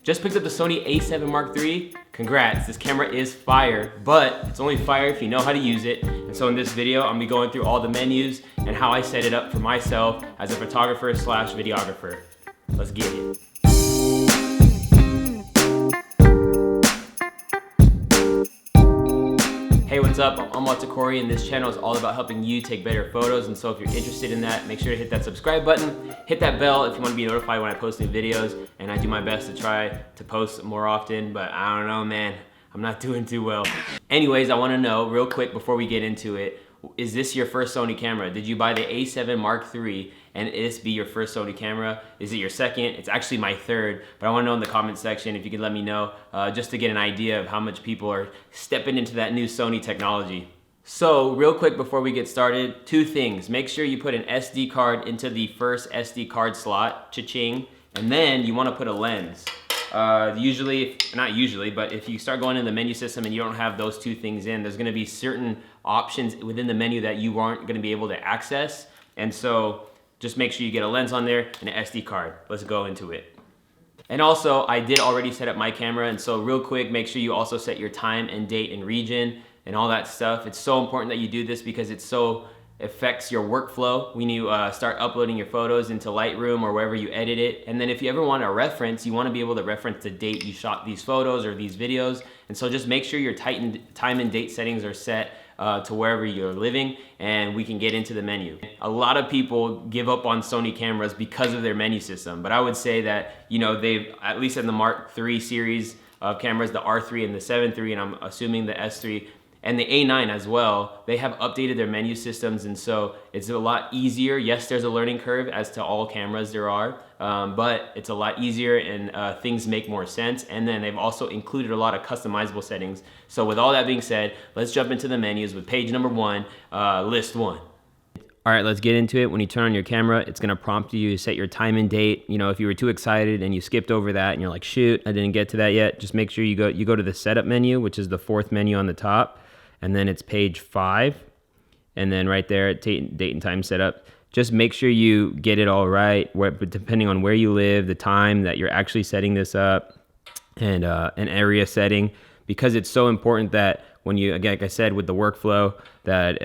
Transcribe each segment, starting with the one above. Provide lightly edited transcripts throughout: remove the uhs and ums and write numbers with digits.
Just picked up the Sony A7 Mark III. Congrats, this camera is fire, but it's only fire if you know how to use it. And so in this video, I'm gonna be going through all the menus and how I set it up for myself as a photographer slash videographer. Let's get it. Hey, what's up? I'm Eltakrori, and this channel is all about helping you take better photos. And so if you're interested in that, make sure to hit that subscribe button, hit that bell if you want to be notified when I post new videos. And I do my best to try to post more often, but I don't know, man. I'm not doing too well. Anyways, I want to know real quick before we get into it, is this your first Sony camera? Did you buy the A7 Mark III and this be your first Sony camera? Is it your second? It's actually my third, but I want to know in the comment section if you could let me know just to get an idea of how much people are stepping into that new Sony technology. So real quick before we get started, two things. Make sure you put an SD card into the first SD card slot, cha-ching, and then you want to put a lens. Not usually, but if you start going in the menu system and you don't have those two things in, there's gonna be certain options within the menu that you aren't gonna be able to access. And so just make sure you get a lens on there and an SD card. Let's go into it. And also, I did already set up my camera, and so real quick, make sure you also set your time and date and region and all that stuff. It's so important that you do this because it affects your workflow when you start uploading your photos into Lightroom or wherever you edit it. And then if you ever want a reference, you want to be able to reference the date you shot these photos or these videos. And so just make sure your time and date settings are set to wherever you're living, and we can get into the menu. A lot of people give up on Sony cameras because of their menu system, but I would say that, you know, they've, at least in the Mark III series of cameras, the R3 and the 7 III, and I'm assuming the S3, and the A9 as well, they have updated their menu systems, and so it's a lot easier. Yes, there's a learning curve as to all cameras there are, but it's a lot easier and things make more sense. And then they've also included a lot of customizable settings. So with all that being said, let's jump into the menus with page number 1, list 1. All right, let's get into it. When you turn on your camera, it's gonna prompt you to set your time and date. You know, if you were too excited and you skipped over that and you're like, shoot, I didn't get to that yet, just make sure you go to the setup menu, which is the 4th menu on the top. And then it's page 5, and then right there, date and time setup. Just make sure you get it all right, depending on where you live, the time that you're actually setting this up, and an area setting, because it's so important that when you, again, like I said, with the workflow, that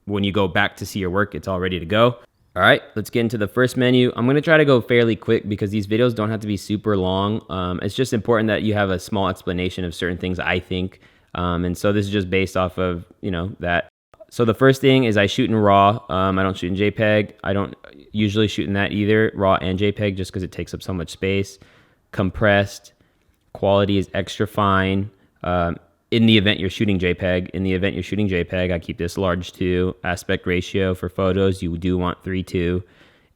when you go back to see your work, it's all ready to go. All right, let's get into the first menu. I'm gonna try to go fairly quick because these videos don't have to be super long. It's just important that you have a small explanation of certain things, I think. And so this is just based off of, you know, that. So the first thing is I shoot in RAW. I don't shoot in JPEG. I don't usually shoot in that either, RAW and JPEG, just because it takes up so much space. Compressed, quality is extra fine. In the event you're shooting JPEG, I keep this large too. Aspect ratio for photos, you do want 3:2.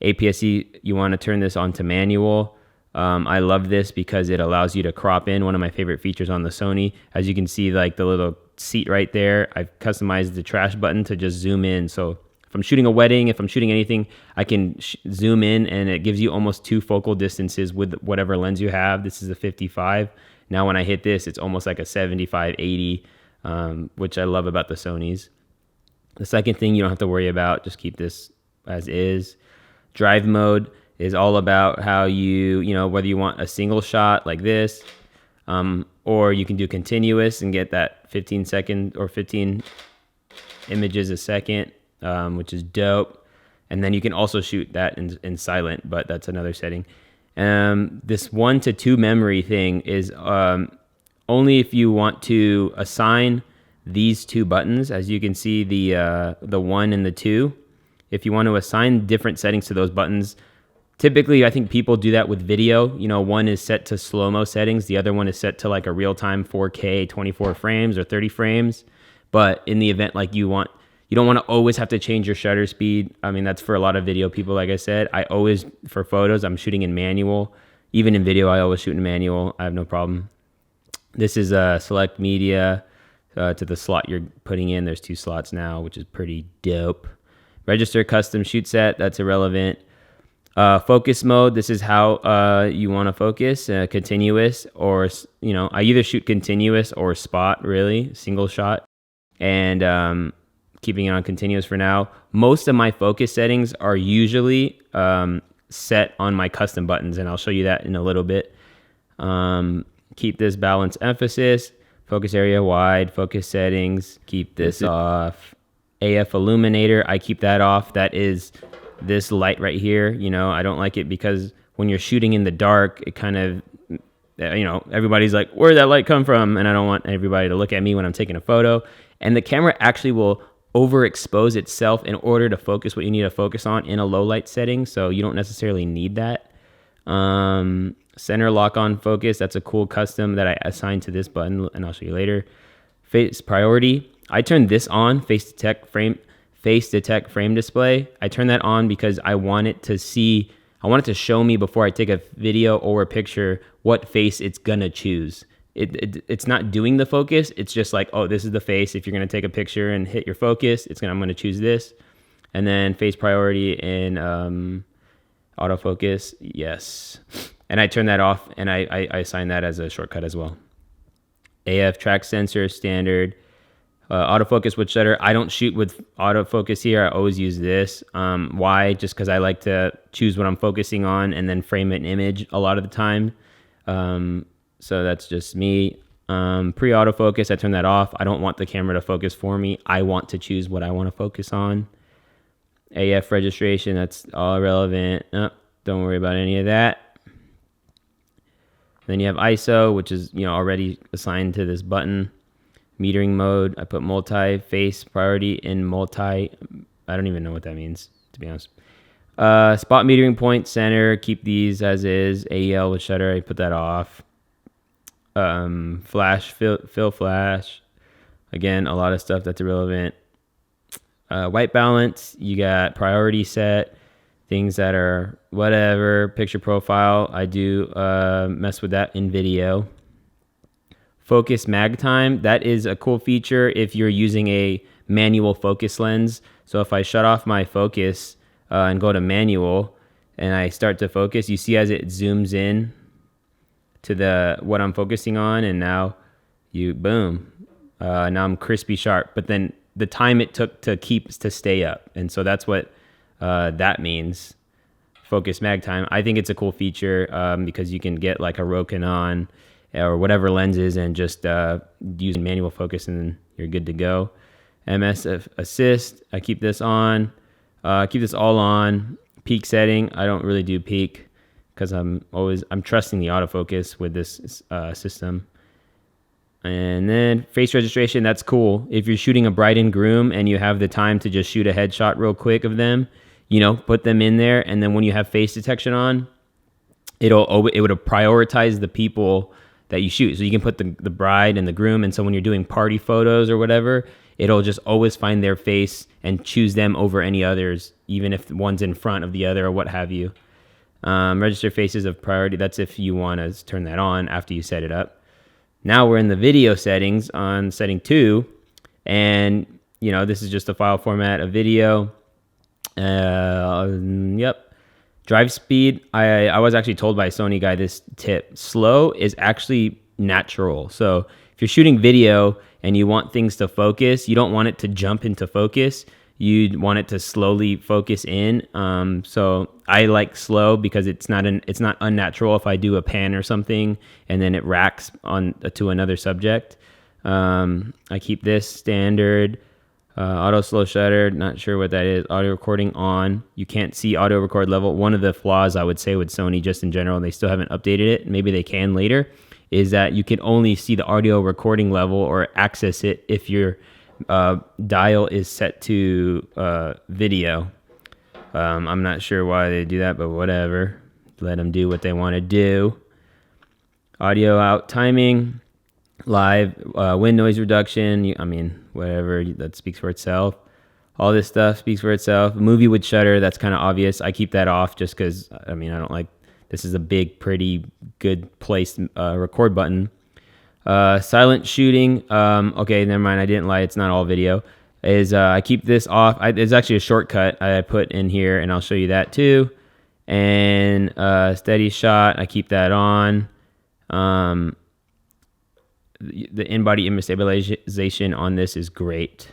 APS-C, you want to turn this on to manual. I love this because it allows you to crop in, one of my favorite features on the Sony. As you can see, like the little seat right there, I've customized the trash button to just zoom in. So if I'm shooting a wedding, if I'm shooting anything, I can zoom in, and it gives you almost 2 focal distances with whatever lens you have. This is a 55. Now when I hit this, it's almost like a 75, 80, which I love about the Sonys. The second thing you don't have to worry about, just keep this as is. Drive mode is all about how you know, whether you want a single shot like this, or you can do continuous and get that 15 or 15 images a second, which is dope. And then you can also shoot that in silent, but that's another setting. This 1 to 2 memory thing is only if you want to assign these 2 buttons. As you can see, the 1 and the 2, if you want to assign different settings to those buttons. Typically, I think people do that with video. You know, one is set to slow-mo settings. The other one is set to like a real-time 4K, 24 frames or 30 frames. But in the event like you don't want to always have to change your shutter speed. I mean, that's for a lot of video people, like I said. For photos, I'm shooting in manual. Even in video, I always shoot in manual. I have no problem. This is select media to the slot you're putting in. There's 2 slots now, which is pretty dope. Register custom shoot set, that's irrelevant. Focus mode, this is how you want to focus, continuous, or, you know, I either shoot continuous or spot, really, single shot, and keeping it on continuous for now. Most of my focus settings are usually set on my custom buttons, and I'll show you that in a little bit. Keep this balance emphasis, focus area wide, focus settings, keep this off. AF illuminator, I keep that off. That is this light right here. You know, I don't like it because when you're shooting in the dark, it kind of, you know, everybody's like, where'd that light come from? And I don't want everybody to look at me when I'm taking a photo. And the camera actually will overexpose itself in order to focus what you need to focus on in a low light setting. So you don't necessarily need that. Center lock on focus, that's a cool custom that I assigned to this button, and I'll show you later. Face priority, I turned this on, face detect frame display. I turned that on because I want it to show me before I take a video or a picture what face it's gonna choose. It's not doing the focus, it's just like, oh, this is the face. If you're gonna take a picture and hit your focus, I'm gonna choose this. And then face priority and autofocus, yes. And I turn that off, and I assign that as a shortcut as well. AF track sensor, standard. Autofocus with shutter. I don't shoot with autofocus here. I always use this. Why? Just because I like to choose what I'm focusing on and then frame an image a lot of the time. So that's just me. Pre-autofocus, I turn that off. I don't want the camera to focus for me. I want to choose what I want to focus on. AF registration, that's all irrelevant. Don't worry about any of that. Then you have ISO, which is, you know, already assigned to this button. Metering mode, I put multi-face priority in multi. I don't even know what that means, to be honest. Spot metering point, center, keep these as is. AEL with shutter, I put that off. Flash, fill flash. Again, a lot of stuff that's irrelevant. White balance, you got priority set. Things that are whatever, picture profile, I do mess with that in video. Focus mag time, that is a cool feature if you're using a manual focus lens. So if I shut off my focus and go to manual and I start to focus, you see as it zooms in to what I'm focusing on, and now boom, now I'm crispy sharp. But then the time it took to stay up, and so that's what that means. Focus mag time. I think it's a cool feature because you can get like a Rokinon or whatever lenses and just use manual focus and then you're good to go. MS assist, I keep this on. Keep this all on. Peak setting, I don't really do peak because I'm trusting the autofocus with this system. And then face registration, that's cool. If you're shooting a bride and groom and you have the time to just shoot a headshot real quick of them, you know, put them in there, and then when you have face detection on, it would prioritize the people that you shoot. So you can put the bride and the groom, and so when you're doing party photos or whatever, it'll just always find their face and choose them over any others, even if one's in front of the other or what have you. Register faces of priority, that's if you want to turn that on after you set it up. Now we're in the video settings on setting 2, and you know, this is just a file format of video. Yep. Drive speed, I was actually told by a Sony guy this tip. Slow is actually natural. So if you're shooting video and you want things to focus, you don't want it to jump into focus. You want it to slowly focus in. So I like slow because it's not unnatural if I do a pan or something and then it racks on to another subject. I keep this standard. Auto slow shutter, not sure what that is. Audio recording on. You can't see audio record level. One of the flaws I would say with Sony just in general, and they still haven't updated it, maybe they can later, is that you can only see the audio recording level or access it if your dial is set to video. I'm not sure why they do that, but whatever. Let them do what they want to do. Audio out timing. Live, wind noise reduction, I mean, whatever, that speaks for itself. All this stuff speaks for itself. Movie with shutter, that's kind of obvious. I keep that off just because, I mean, I don't like, this is a big, pretty, good placed record button. Silent shooting, okay, never mind, I didn't lie, it's not all video. I keep this off. It's actually a shortcut I put in here, and I'll show you that too. And steady shot, I keep that on. The in-body image stabilization on this is great.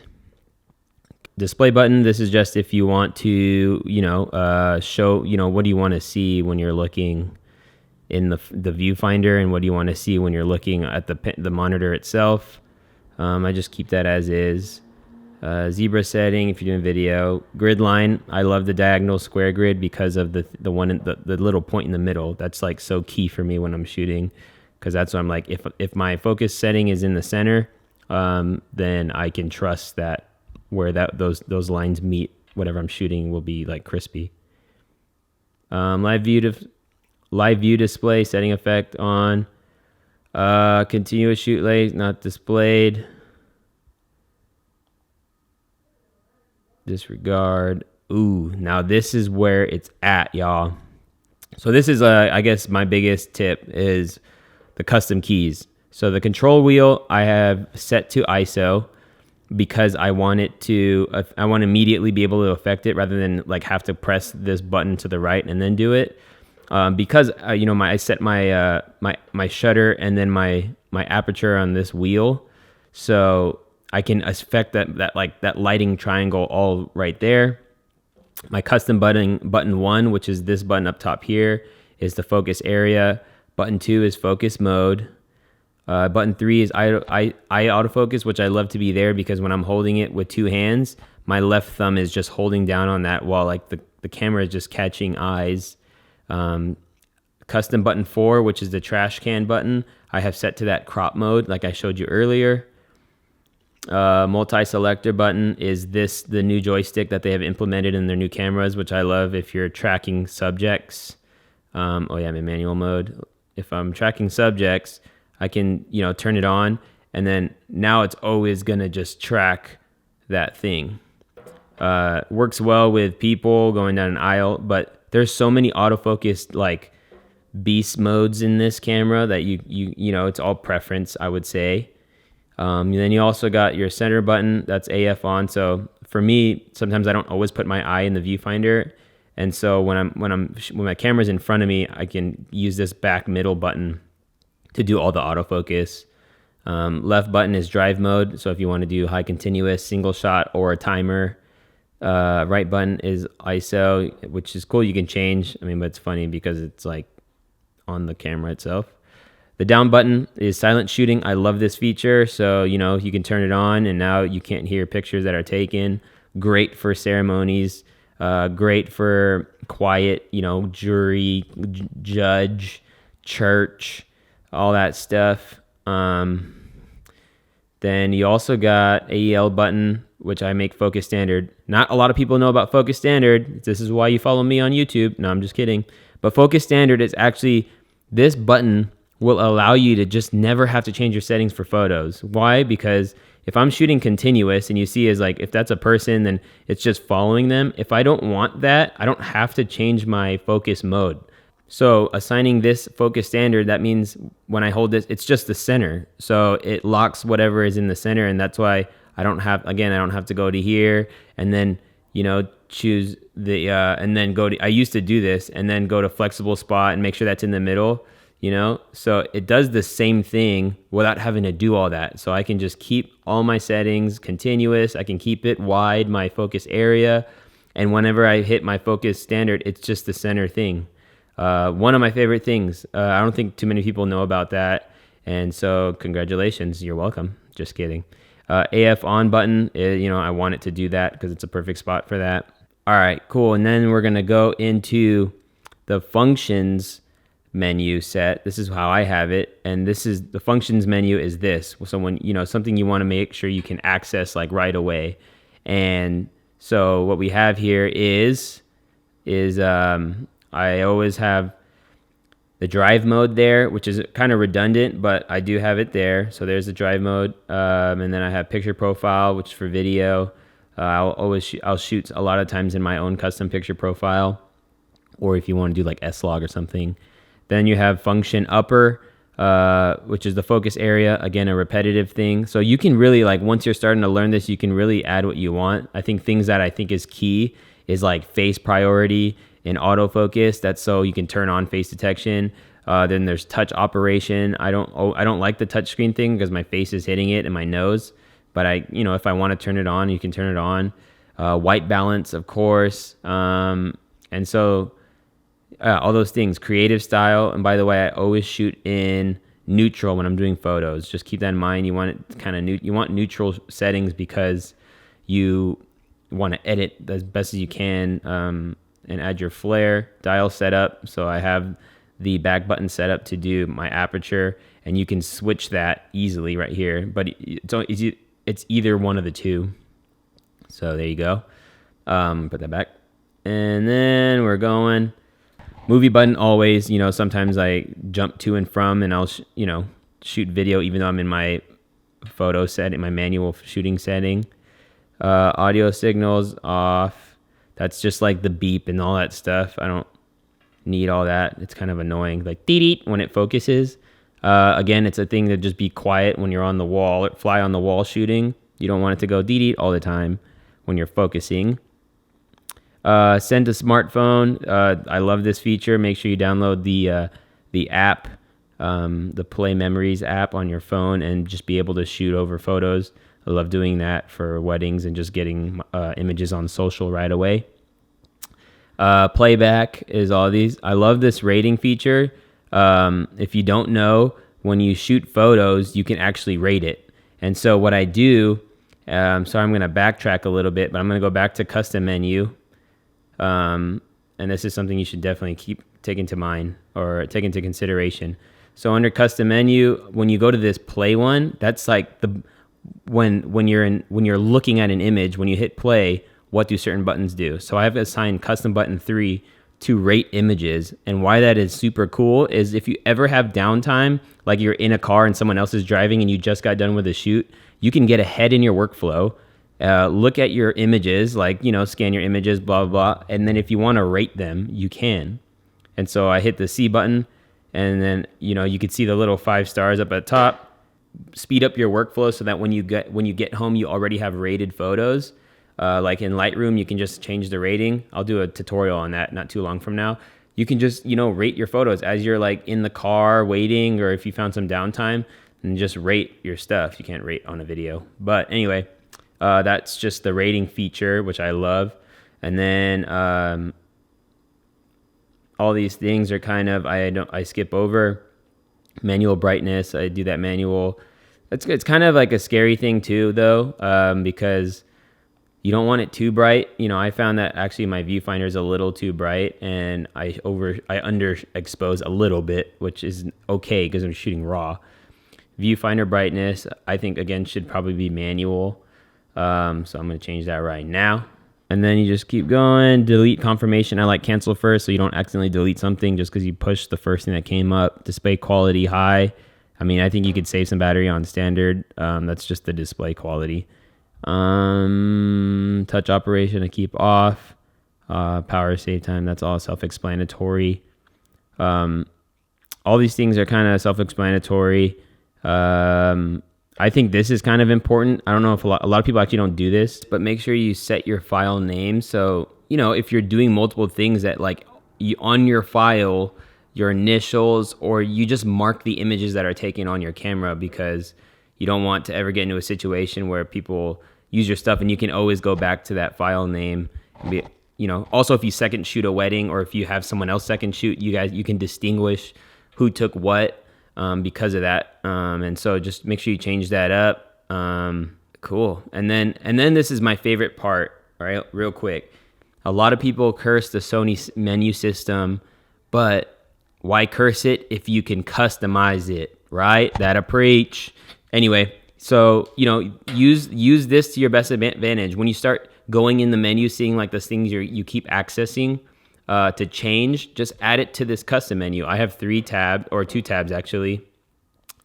Display button, this is just if you want to, show, what do you want to see when you're looking. in the viewfinder and what do you want to see when you're looking at the monitor itself. I just keep that as is. Zebra setting if you're doing video. Grid line, I love the diagonal square grid because of the little point in the middle. That's like so key for me when I'm shooting, because that's what I'm like, if my focus setting is in the center, then I can trust that where those lines meet, whatever I'm shooting will be like crispy. Live view display setting effect on. Continuous shoot length not displayed. Disregard. Ooh, now this is where it's at, y'all. So this is, I guess my biggest tip is the custom keys. So the control wheel I have set to ISO because I want it to, I want to immediately be able to affect it rather than like have to press this button to the right and then do it. Because you know, I set my my shutter and then my aperture on this wheel, so I can affect that lighting triangle all right there. My custom button 1, which is this button up top here, is the focus area. Button 2 is focus mode. Button 3 is eye autofocus, which I love to be there because when I'm holding it with 2 hands, my left thumb is just holding down on that while like the camera is just catching eyes. Custom button 4, which is the trash can button, I have set to that crop mode like I showed you earlier. Multi-selector button is the new joystick that they have implemented in their new cameras, which I love if you're tracking subjects. Oh yeah, I'm in manual mode. If I'm tracking subjects, I can, you know, turn it on, and then now it's always gonna just track that thing. Works well with people going down an aisle, but there's so many autofocus like beast modes in this camera that you know, it's all preference, I would say. Then you also got your center button, that's AF on. So for me, sometimes I don't always put my eye in the viewfinder, and so when my camera's in front of me, I can use this back middle button to do all the autofocus. Left button is drive mode, so if you want to do high continuous, single shot, or a timer. Right button is ISO, which is cool. You can change. I mean, but it's funny because it's like on the camera itself. The down button is silent shooting. I love this feature. So, you know, you can turn it on and now you can't hear pictures that are taken. Great for ceremonies. Great for quiet, you know, jury, judge, church, all that stuff. Then you also got AEL button, which I make focus standard. Not a lot of people know about focus standard. This is why you follow me on YouTube. No, I'm just kidding. But focus standard is actually, this button will allow you to just never have to change your settings for photos. Why? Because if I'm shooting continuous and you see is like, if that's a person, then it's just following them. If I don't want that, I don't have to change my focus mode. So assigning this focus standard, that means when I hold this, it's just the center. So it locks whatever is in the center, and that's why I don't have to go to here and then, you know, choose the, and then go to, I used to do this and then go to flexible spot and make sure that's in the middle, you know? So it does the same thing without having to do all that. So I can just keep all my settings continuous. I can keep it wide, my focus area. And whenever I hit my focus standard, it's just the center thing. One of my favorite things. I don't think too many people know about that. And so congratulations, you're welcome. Just kidding. AF on button, you know, I want it to do that because it's a perfect spot for that. All right, cool. And then we're gonna go into the functions menu set. This is how I have it. And this is, the functions menu is this. So when, you know, something you wanna make sure you can access like right away. And so what we have here is I always have the drive mode there, which is kind of redundant, but I do have it there. So there's the drive mode. And then I have picture profile, which is for video. I'll shoot a lot of times in my own custom picture profile, or if you want to do like S-Log or something. Then you have function upper, which is the focus area. Again, a repetitive thing. So you can really, like, once you're starting to learn this, you can really add what you want. I think things that I think is key is like face priority and autofocus. That's so you can turn on face detection. Then there's touch operation. I don't like the touch screen thing because my face is hitting it and my nose. But you know, if I want to turn it on, you can turn it on. White balance, of course. And so all those things, creative style. And by the way, I always shoot in neutral when I'm doing photos. Just keep that in mind. You want it kind of you want neutral settings because you want to edit as best as you can, and add your flare dial setup. So I have the back button set up to do my aperture, and you can switch that easily right here. But it's either one of the two. So there you go. Put that back, and then we're going. Movie button always. Sometimes I jump to and from, and I'll shoot video even though I'm in my photo setting, my manual shooting setting. Audio signals off. That's just like the beep and all that stuff. I don't need all that. It's kind of annoying, like dee when it focuses. Again, it's a thing to just be quiet when you're on the wall, fly on the wall shooting. You don't want it to go dee all the time when you're focusing. Send to smartphone. I love this feature. Make sure you download the app, the Play Memories app on your phone, and just be able to shoot over photos. I love doing that for weddings and just getting images on social right away. Playback is all these. I love this rating feature. If you don't know, when you shoot photos, you can actually rate it. And so what I do, so I'm going to backtrack a little bit, but I'm going to go back to custom menu. And this is something you should definitely take into mind or take into consideration. So under custom menu, when you go to this play one, that's like when you're looking at an image, when you hit play, what do certain buttons do? So I have assigned custom button 3 to rate images. And why that is super cool is if you ever have downtime, like you're in a car and someone else is driving and you just got done with a shoot, you can get ahead in your workflow. Look at your images, like, scan your images, blah, blah, blah. And then if you want to rate them, you can. And so I hit the C button, and then, you can see the little 5 stars up at top. Speed up your workflow so that when you get home, you already have rated photos. Like in Lightroom, you can just change the rating. I'll do a tutorial on that not too long from now. You can just, rate your photos as you're like in the car waiting, or if you found some downtime, and just rate your stuff. You can't rate on a video. But anyway, that's just the rating feature, which I love. And then all these things are kind of, I skip over. Manual brightness, I do that manual. It's kind of like a scary thing too, though, because you don't want it too bright. I found that actually my viewfinder is a little too bright, and I underexpose a little bit, which is okay because I'm shooting raw. Viewfinder brightness, I think again should probably be manual. So I'm going to change that right now. And then you just keep going. Delete confirmation. I like cancel first so you don't accidentally delete something just because you pushed the first thing that came up. Display quality high. I think you could save some battery on standard. That's just the display quality. Touch operation I keep off. Power save time. That's all self-explanatory. All these things are kind of self-explanatory. I think this is kind of important. I don't know if a lot of people actually don't do this, but make sure you set your file name. So, if you're doing multiple things that on your file, your initials, or you just mark the images that are taken on your camera, because you don't want to ever get into a situation where people use your stuff, and you can always go back to that file name. Also if you second shoot a wedding, or if you have someone else second shoot, you can distinguish who took what. Because of that. And so just make sure you change that up. Cool. And then this is my favorite part, right? Real quick. A lot of people curse the Sony menu system, but why curse it if you can customize it, right? That'll preach. Anyway, so, use this to your best advantage. When you start going in the menu, seeing like those things you keep accessing, to change, just add it to this custom menu. I have 2 tabs actually.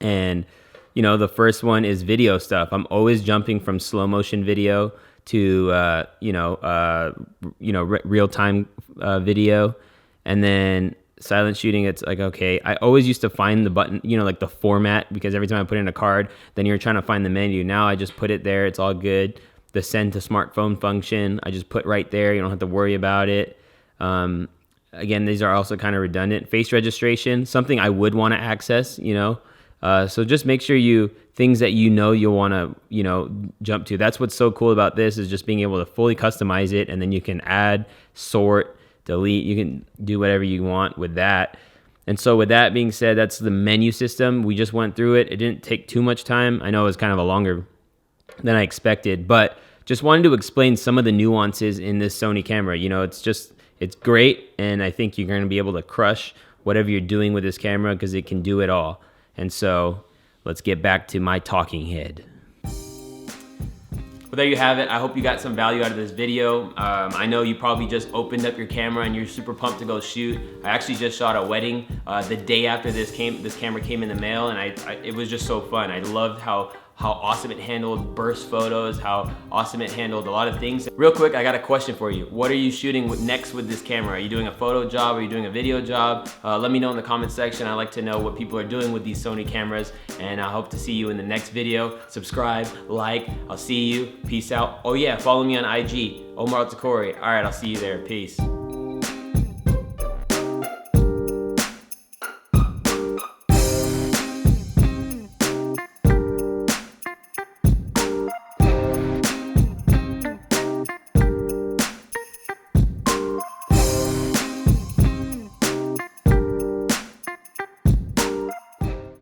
And, the first one is video stuff. I'm always jumping from slow motion video to, real-time video. And then silent shooting, it's like, okay, I always used to find the button, like the format, because every time I put in a card, then you're trying to find the menu. Now I just put it there. It's all good. The send to smartphone function, I just put right there. You don't have to worry about it. Again, these are also kind of redundant. Face registration, something I would want to access, so just make sure things that you'll want to, jump to. That's what's so cool about this, is just being able to fully customize it, and then you can add, sort, delete, you can do whatever you want with that. And so with that being said, that's the menu system. We just went through it. It didn't take too much time. I know it was kind of a longer than I expected, but just wanted to explain some of the nuances in this Sony camera. You know, it's great, and I think you're going to be able to crush whatever you're doing with this camera because it can do it all. And so let's get back to my talking head. Well, there you have it. I hope you got some value out of this video. I know you probably just opened up your camera and you're super pumped to go shoot. I actually just shot a wedding the day after this camera came in the mail, and it was just so fun. I loved how awesome it handled burst photos, how awesome it handled a lot of things. Real quick, I got a question for you. What are you shooting next with this camera? Are you doing a photo job? Are you doing a video job? Let me know in the comment section. I like to know what people are doing with these Sony cameras, and I hope to see you in the next video. Subscribe, like, I'll see you. Peace out. Oh yeah, follow me on IG, Omar Eltakrori. All right, I'll see you there. Peace.